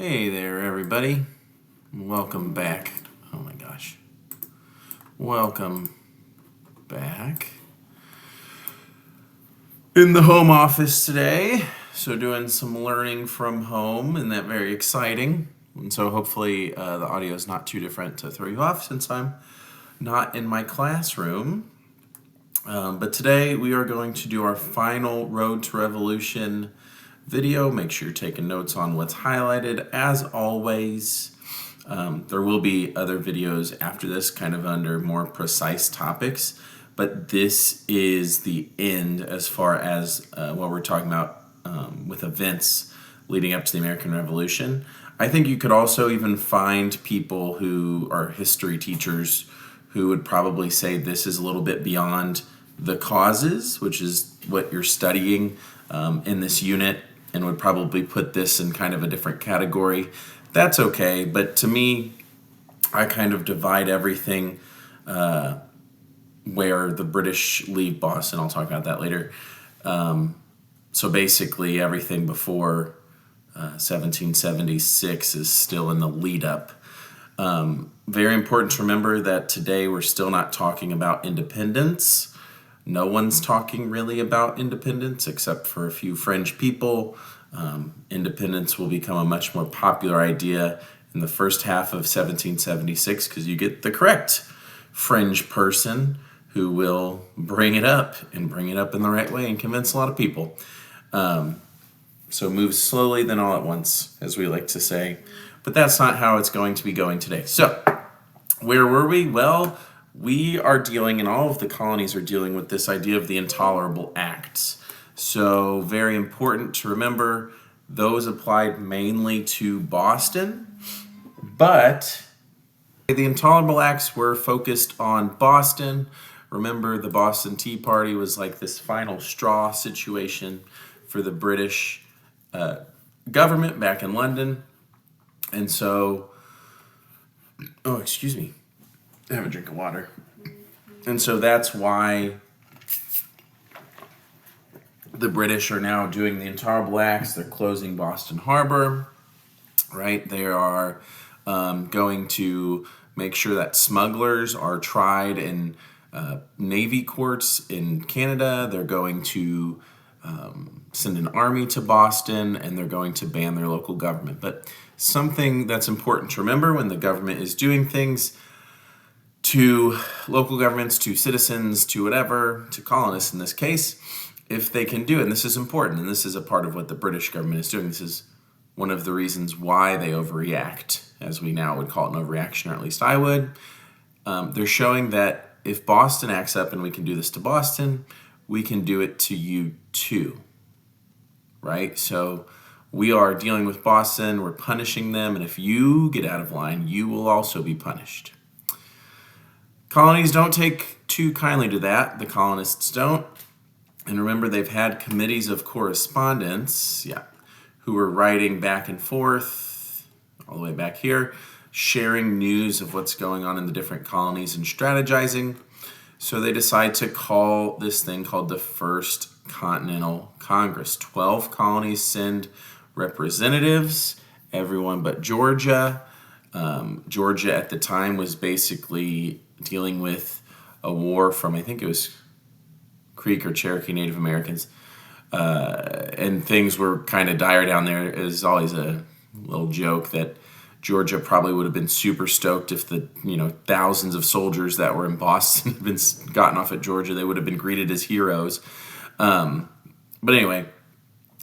Hey there, everybody. Welcome back. Oh my gosh. Welcome back. In the home office today. So, doing some learning from home, and that very exciting. And so, hopefully, the audio is not too different to throw you off since I'm not in my classroom. But today, we are going to do our final Road to Revolution video. Make sure you're taking notes on what's highlighted. As always, there will be other videos after this, kind of under more precise topics, but this is the end as far as what we're talking about with events leading up to the American Revolution. I think you could also even find people who are history teachers who would probably say this is a little bit beyond the causes, which is what you're studying in this unit, and would probably put this in kind of a different category. That's okay, but to me, I kind of divide everything where the British leave Boston. I'll talk about that later. So basically, everything before 1776 is still in the lead up. Very important to remember that today we're still not talking about independence. No one's talking really about independence except for a few fringe people. Independence will become a much more popular idea in the first half of 1776 because you get the correct fringe person who will bring it up and bring it up in the right way and convince a lot of people. So move slowly, then all at once, as we like to say. But that's not how it's going to be going today. So where were we? Well, we are dealing, and all of the colonies are dealing with this idea of the intolerable acts. So very important to remember, those applied mainly to Boston, but the intolerable acts were focused on Boston. Remember, the Boston Tea Party was like this final straw situation for the British government back in London. And so, excuse me. Have a drink of water. And so that's why the British are now doing the intolerable acts. They're closing Boston Harbor, right? They are going to make sure that smugglers are tried in Navy courts in Canada. They're going to send an army to Boston, and they're going to ban their local government. But something that's important to remember when the government is doing things to local governments, to citizens, to whatever, to colonists in this case, if they can do it, and this is important, and this is a part of what the British government is doing. This is one of the reasons why they overreact, as we now would call it an overreaction, or at least I would. They're showing that if Boston acts up and we can do this to Boston, we can do it to you too, right? So we are dealing with Boston, we're punishing them, and if you get out of line, you will also be punished. Colonies don't take too kindly to that. The colonists don't. And remember, they've had committees of correspondence, who were writing back and forth, all the way back here, sharing news of what's going on in the different colonies and strategizing. So they decide to call this thing called the First Continental Congress. 12 colonies send representatives, everyone but Georgia. Georgia at the time was basically dealing with a war from, I think it was Creek or Cherokee Native Americans, and things were kind of dire down there. It was always a little joke that Georgia probably would have been super stoked if the thousands of soldiers that were in Boston had been gotten off at Georgia. They would have been greeted as heroes. But anyway,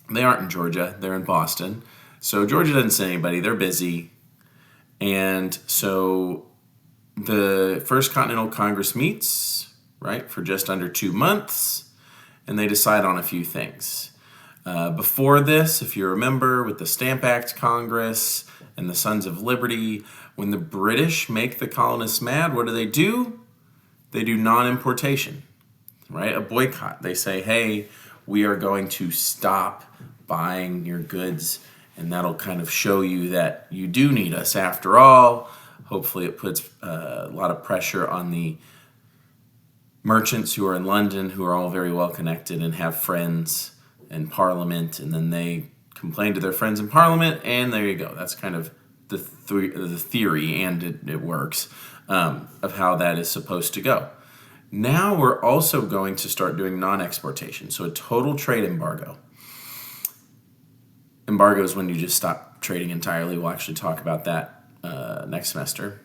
they aren't in Georgia. They're in Boston. So Georgia doesn't send anybody. They're busy. And so the First Continental Congress meets, right, for just under 2 months, and they decide on a few things. Before this, if you remember, with the Stamp Act Congress and the Sons of Liberty, when the British make the colonists mad, what do? They do non-importation, right? A boycott. They say, hey, we are going to stop buying your goods, and that'll kind of show you that you do need us after all. Hopefully it puts a lot of pressure on the merchants who are in London, who are all very well connected and have friends in Parliament, and then they complain to their friends in Parliament, and there you go. That's kind of the theory, and it works, of how that is supposed to go. Now we're also going to start doing non-exportation, so a total trade embargo. Embargo is when you just stop trading entirely. We'll actually talk about that next semester.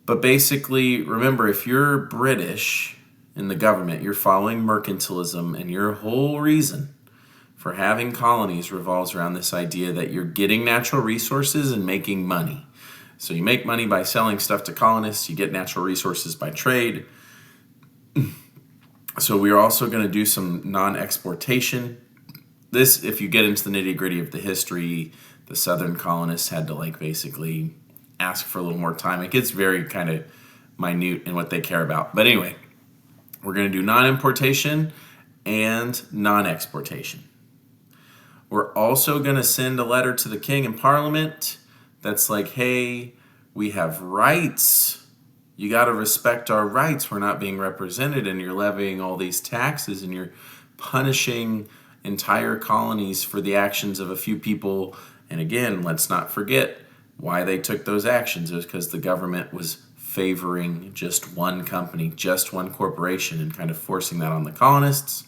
But basically, remember, if you're British in the government, you're following mercantilism, and your whole reason for having colonies revolves around this idea that you're getting natural resources and making money. So you make money by selling stuff to colonists, you get natural resources by trade. So we're also going to do some non-exportation. This, if you get into the nitty-gritty of the history, the southern colonists had to basically ask for a little more time. It gets very kind of minute in what they care about. But anyway, we're going to do non-importation and non-exportation. We're also going to send a letter to the king and parliament that's like, hey, we have rights. You got to respect our rights. We're not being represented, and you're levying all these taxes, and you're punishing entire colonies for the actions of a few people. And again, let's not forget why they took those actions. It was because the government was favoring just one company, just one corporation, and kind of forcing that on the colonists.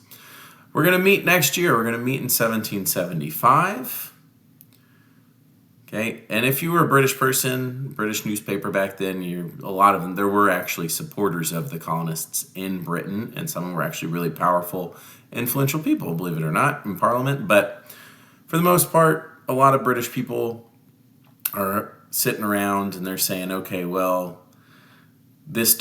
We're going to meet next year. We're going to meet in 1775. Okay, and if you were a British person, British newspaper back then, a lot of them, there were actually supporters of the colonists in Britain, and some of them were actually really powerful, influential people, believe it or not, in Parliament. But for the most part, a lot of British people are sitting around and they're saying, okay, well, this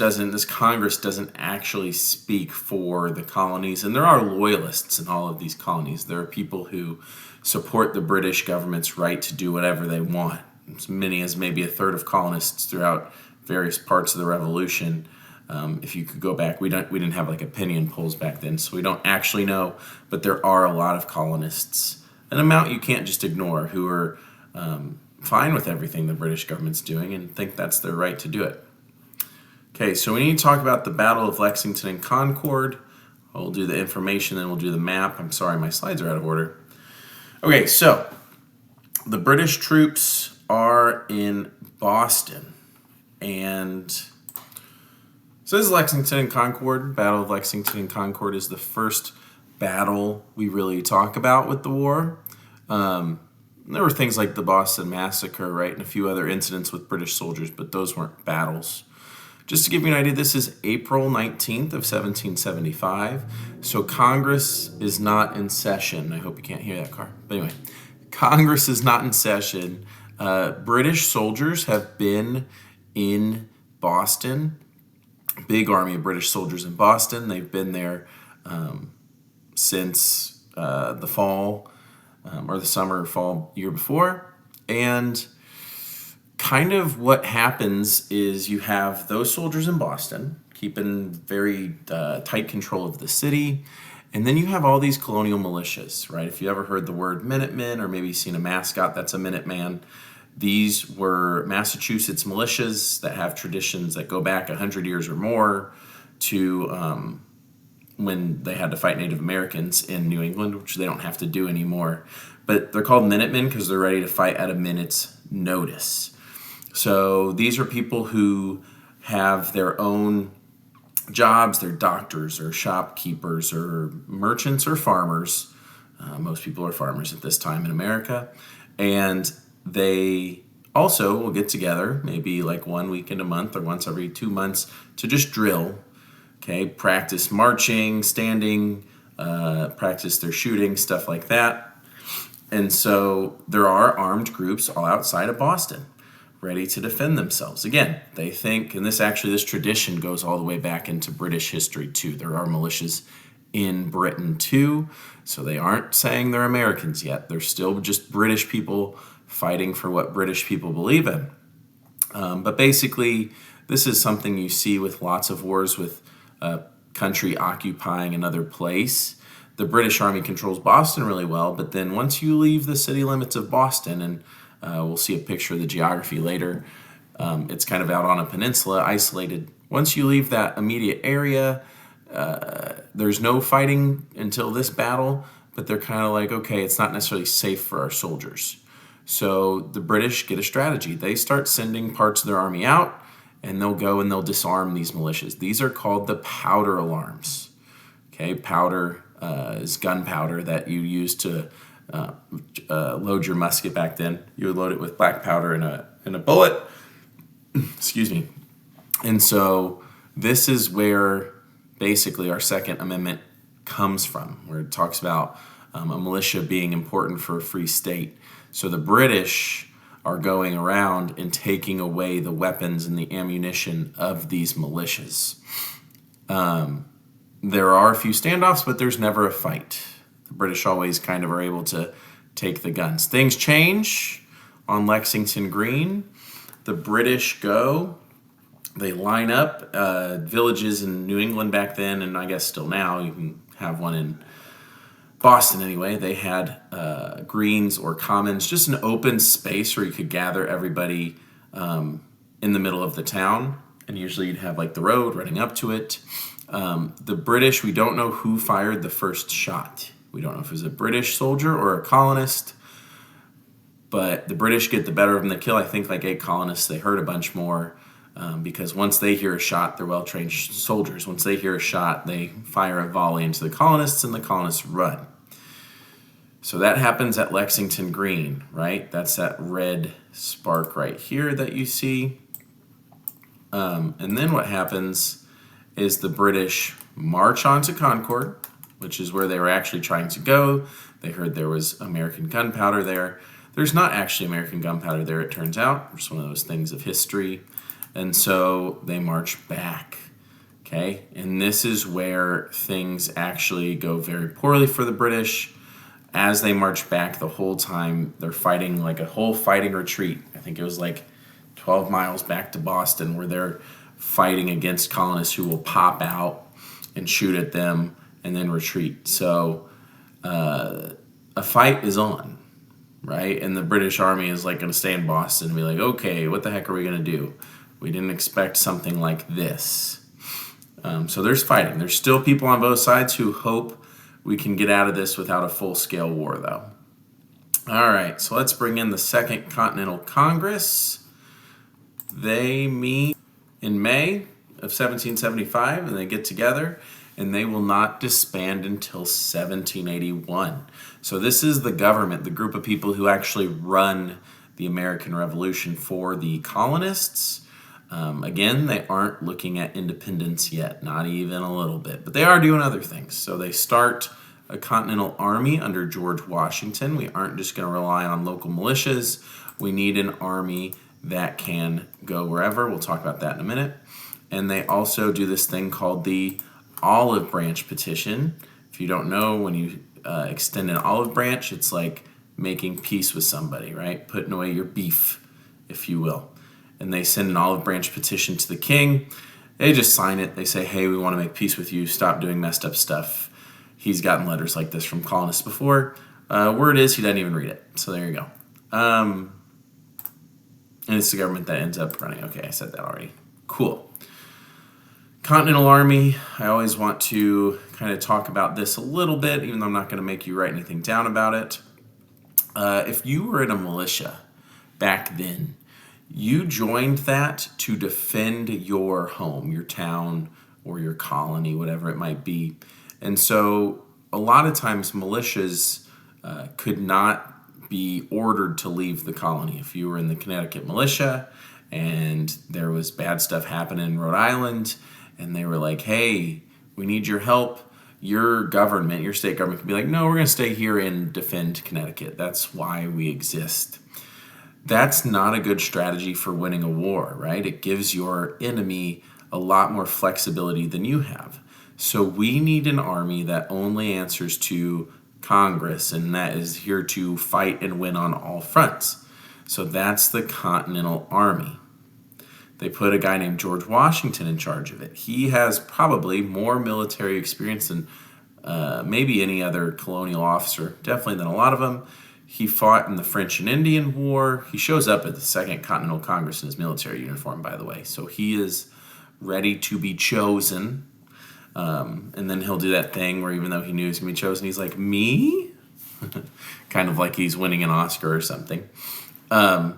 Congress doesn't actually speak for the colonies, and there are loyalists in all of these colonies. There are people who support the British government's right to do whatever they want. As many as maybe a third of colonists throughout various parts of the Revolution. If you could go back, we didn't have opinion polls back then, so we don't actually know, but there are a lot of colonists, an amount you can't just ignore, who are fine with everything the British government's doing and think that's their right to do it. Okay, so we need to talk about the Battle of Lexington and Concord. We'll do the information, then we'll do the map. I'm sorry, my slides are out of order. Okay, so the British troops are in Boston. And so this is Lexington and Concord. Battle of Lexington and Concord is the first battle we really talk about with the war. There were things like the Boston Massacre, right, and a few other incidents with British soldiers, but those weren't battles. Just to give you an idea, this is April 19th of 1775, so Congress is not in session. I hope you can't hear that car. But anyway, Congress is not in session. British soldiers have been in Boston. Big army of British soldiers in Boston. They've been there since the fall or the summer or fall year before. And kind of what happens is you have those soldiers in Boston keeping very tight control of the city, and then you have all these colonial militias, right? If you ever heard the word Minutemen, or maybe seen a mascot that's a Minuteman, these were Massachusetts militias that have traditions that go back 100 years or more to when they had to fight Native Americans in New England, which they don't have to do anymore. But they're called Minutemen because they're ready to fight at a minute's notice. So these are people who have their own jobs. They're doctors or shopkeepers or merchants or farmers. Most people are farmers at this time in America. And they also will get together maybe 1 weekend a month or once every 2 months to just drill, okay, practice marching, standing, practice their shooting, stuff like that. And so there are armed groups all outside of Boston ready to defend themselves. Again, they think, and this tradition goes all the way back into British history too. There are militias in Britain too, so they aren't saying they're Americans yet. They're still just British people fighting for what British people believe in. But basically, this is something you see with lots of wars with a country occupying another place. The British Army controls Boston really well, but then once you leave the city limits of Boston, and we'll see a picture of the geography later, it's kind of out on a peninsula, isolated. Once you leave that immediate area, there's no fighting until this battle, but they're kind of like, okay, it's not necessarily safe for our soldiers. So the British get a strategy. They start sending parts of their army out, and they'll go and they'll disarm these militias. These are called the powder alarms. Okay, powder is gunpowder that you use to load your musket back then. You would load it with black powder in a bullet. Excuse me. And so this is where basically our Second Amendment comes from, where it talks about a militia being important for a free state. So the British are going around and taking away the weapons and the ammunition of these militias. There are a few standoffs, but there's never a fight. The British always kind of are able to take the guns. Things change on Lexington Green. The British go, they line up. Villages in New England back then, and I guess still now, you can have one in Boston anyway, they had greens or commons, just an open space where you could gather everybody in the middle of the town. And usually you'd have like the road running up to it. The British, we don't know who fired the first shot. We don't know if it was a British soldier or a colonist. But the British get the better of them. They kill, I think, like 8 colonists. They hurt a bunch more because once they hear a shot, they're well-trained soldiers. Once they hear a shot, they fire a volley into the colonists, and the colonists run. So that happens at Lexington Green, right? That's that red spark right here that you see. And then what happens is the British march onto Concord, which is where they were actually trying to go. They heard there was American gunpowder there. There's not actually American gunpowder there, it turns out. It's one of those things of history. And so they march back, okay? And this is where things actually go very poorly for the British. As they march back, the whole time they're fighting like a whole fighting retreat. I think it was like 12 miles back to Boston, where they're fighting against colonists who will pop out and shoot at them and then retreat. So a fight is on, right? And the British Army is like going to stay in Boston and be like, okay, what the heck are we going to do? We didn't expect something like this. So there's fighting. There's still people on both sides who hope we can get out of this without a full-scale war, though. All right, so let's bring in the Second Continental Congress. They meet in May of 1775, and they get together, and they will not disband until 1781. So this is the government, the group of people who actually run the American Revolution for the colonists. Again, they aren't looking at independence yet, not even a little bit, but they are doing other things. So they start a Continental Army under George Washington. We aren't just going to rely on local militias. We need an army that can go wherever. We'll talk about that in a minute. And they also do this thing called the Olive Branch Petition. If you don't know, when you extend an olive branch, it's like making peace with somebody, right? Putting away your beef, if you will. And they send an olive branch petition to the king. They just sign it. They say, hey, we want to make peace with you. Stop doing messed up stuff. He's gotten letters like this from colonists before. Word is he doesn't even read it. So there you go. And it's the government that ends up running. Okay, I said that already. Cool. Continental Army, I always want to kind of talk about this a little bit, even though I'm not going to make you write anything down about it. If you were in a militia back then, you joined that to defend your home, your town, or your colony, whatever it might be. And so a lot of times militias could not be ordered to leave the colony. If you were in the Connecticut militia and there was bad stuff happening in Rhode Island and they were like, hey, we need your help, your government, your state government could be like, no, we're going to stay here and defend Connecticut. That's why we exist. That's not a good strategy for winning a war, right? It gives your enemy a lot more flexibility than you have. So we need an army that only answers to Congress, and that is here to fight and win on all fronts. So that's the Continental Army. They put a guy named George Washington in charge of it. He has probably more military experience than maybe any other colonial officer, definitely than a lot of them. He fought in the French and Indian War. He shows up at the Second Continental Congress in his military uniform, by the way. So he is ready to be chosen. And then he'll do that thing where even though he knew he was going to be chosen, he's like, me? kind of like he's winning an Oscar or something. But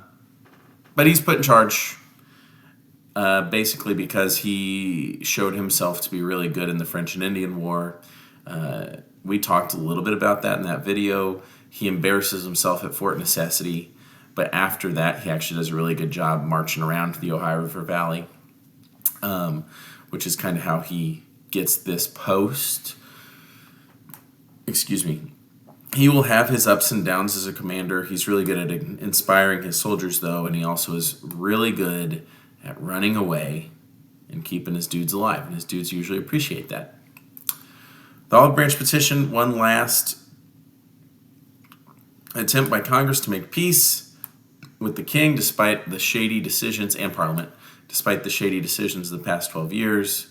he's put in charge basically because he showed himself to be really good in the French and Indian War. We talked a little bit about that in that video. He embarrasses himself at Fort Necessity, but after that, he actually does a really good job marching around the Ohio River Valley, which is kind of how he gets this post. Excuse me. He will have his ups and downs as a commander. He's really good at inspiring his soldiers, though, and he also is really good at running away and keeping his dudes alive, and his dudes usually appreciate that. The Olive Branch Petition, one last attempt by Congress to make peace with the king despite the shady decisions, and Parliament, despite the shady decisions of the past 12 years.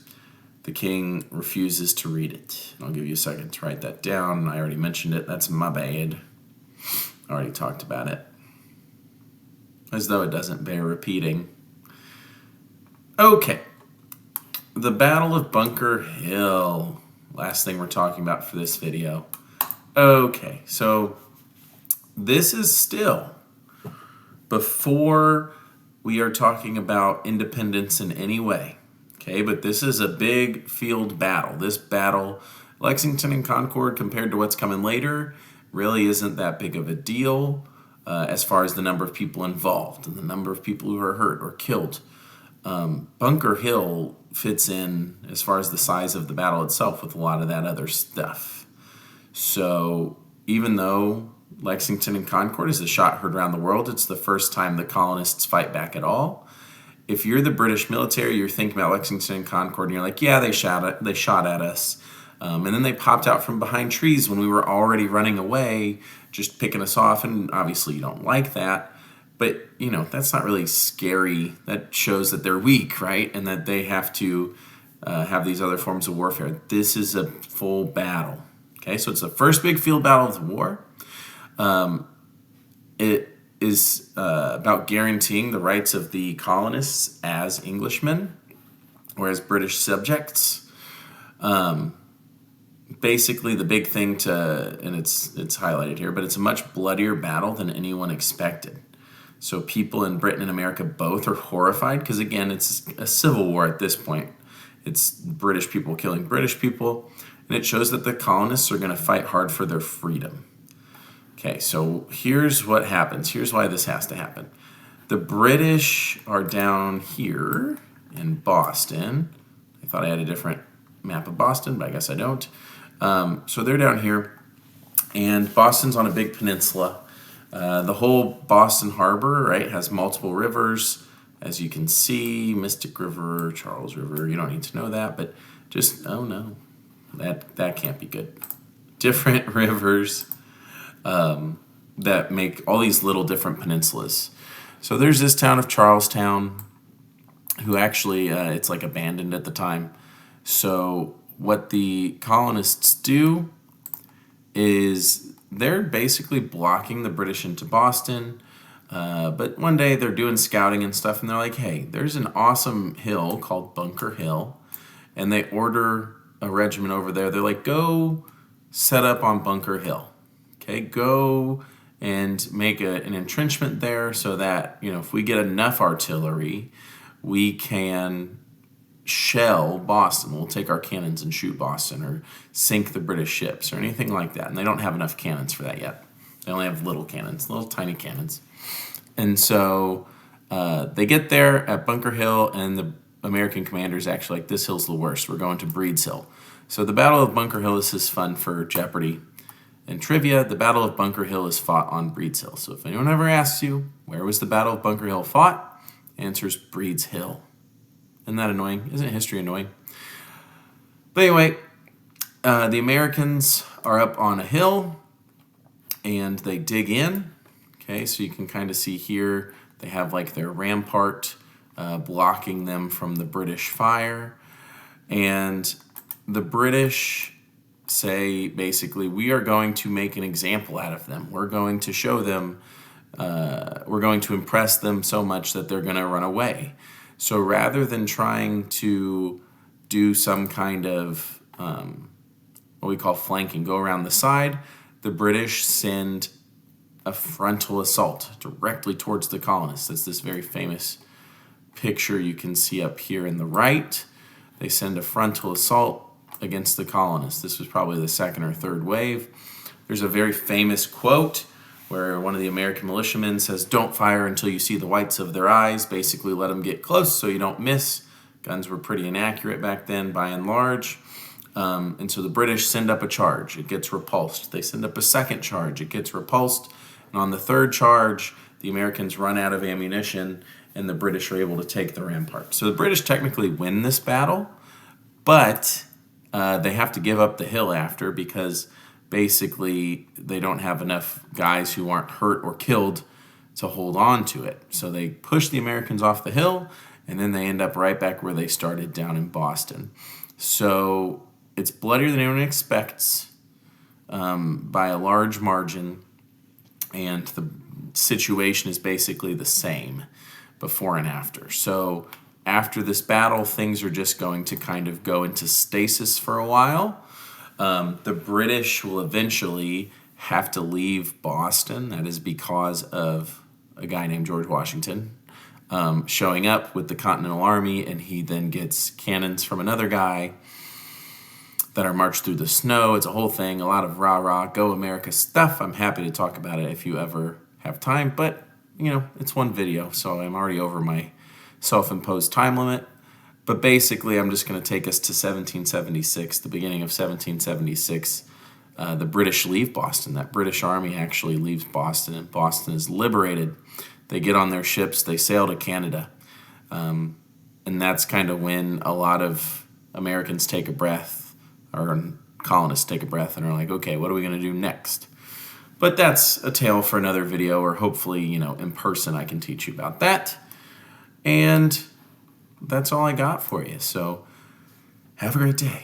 The king refuses to read it. I'll give you a second to write that down. I already mentioned it. That's my bad. I already talked about it. As though it doesn't bear repeating. Okay. The Battle of Bunker Hill. Last thing we're talking about for this video. Okay, so this is still before we are talking about independence in any way. Okay, but this is a big field battle. This battle, Lexington and Concord, compared to what's coming later, really isn't that big of a deal as far as the number of people involved and the number of people who are hurt or killed. Bunker Hill fits in as far as the size of the battle itself with a lot of that other stuff. So even though Lexington and Concord is a shot heard around the world, it's the first time the colonists fight back at all. If you're the British military, you're thinking about Lexington and Concord, and you're like, yeah, they shot at us. And then they popped out from behind trees when we were already running away, just picking us off, and obviously you don't like that. But, you know, that's not really scary. That shows that they're weak, right? And that they have to have these other forms of warfare. This is a full battle. Okay, so it's the first big field battle of the war. It is about guaranteeing the rights of the colonists as Englishmen or as British subjects. Basically, the big thing and it's highlighted here, but it's a much bloodier battle than anyone expected. So people in Britain and America both are horrified because, again, it's a civil war at this point. It's British people killing British people, and it shows that the colonists are going to fight hard for their freedom. Okay, so here's what happens. Here's why this has to happen. The British are down here in Boston. I thought I had a different map of Boston, but I guess I don't. So they're down here, and Boston's on a big peninsula. The whole Boston Harbor, right, has multiple rivers. As you can see, Mystic River, Charles River, you don't need to know that, but just, oh no, that can't be good. Different rivers that make all these little different peninsulas. So there's this town of Charlestown, who actually, it's like abandoned at the time. So what the colonists do is they're basically blocking the British into Boston. But one day they're doing scouting and stuff, and they're like, hey, there's an awesome hill called Bunker Hill. And they order a regiment over there. They're like, go set up on Bunker Hill. Okay, go and make an entrenchment there so that, you know, if we get enough artillery, we can shell Boston. We'll take our cannons and shoot Boston or sink the British ships or anything like that. And they don't have enough cannons for that yet. They only have little cannons, little tiny cannons. And so they get there at Bunker Hill, and the American commander's actually like, this hill's the worst. We're going to Breed's Hill. So the Battle of Bunker Hill, this is fun for Jeopardy and trivia. The Battle of Bunker Hill is fought on Breed's Hill. So if anyone ever asks you, where was the Battle of Bunker Hill fought? The answer is Breed's Hill. Isn't that annoying? Isn't history annoying? But anyway, the Americans are up on a hill, and they dig in. Okay, so you can kind of see here, they have like their rampart blocking them from the British fire. And the British say, basically, we are going to make an example out of them. We're going to show them, we're going to impress them so much that they're going to run away. So rather than trying to do some kind of what we call flanking, go around the side, the British send a frontal assault directly towards the colonists. That's this very famous picture you can see up here in the right. They send a frontal assault against the colonists. This was probably the second or third wave. There's a very famous quote where one of the American militiamen says, "Don't fire until you see the whites of their eyes." Basically, let them get close so you don't miss. Guns were pretty inaccurate back then by and large. And so the British send up a charge. It gets repulsed. They send up a second charge. It gets repulsed. And on the third charge, the Americans run out of ammunition and the British are able to take the rampart. So the British technically win this battle, but they have to give up the hill after because basically they don't have enough guys who aren't hurt or killed to hold on to it. So they push the Americans off the hill, and then they end up right back where they started, down in Boston. So it's bloodier than anyone expects by a large margin, and the situation is basically the same before and after. So after this battle, things are just going to kind of go into stasis for a while. The British will eventually have to leave Boston. That is because of a guy named George Washington showing up with the Continental Army, and he then gets cannons from another guy that are marched through the snow. It's a whole thing, a lot of rah-rah, go America stuff. I'm happy to talk about it if you ever have time, but, you know, it's one video, so I'm already over my self-imposed time limit. But basically, I'm just going to take us to 1776, the beginning of 1776. The British leave Boston. That British army actually leaves Boston, and Boston is liberated. They get on their ships. They sail to Canada. And that's kind of when a lot of Americans take a breath, or colonists take a breath, and are like, okay, what are we going to do next? But that's a tale for another video, or hopefully, you know, in person I can teach you about that. And that's all I got for you. So have a great day.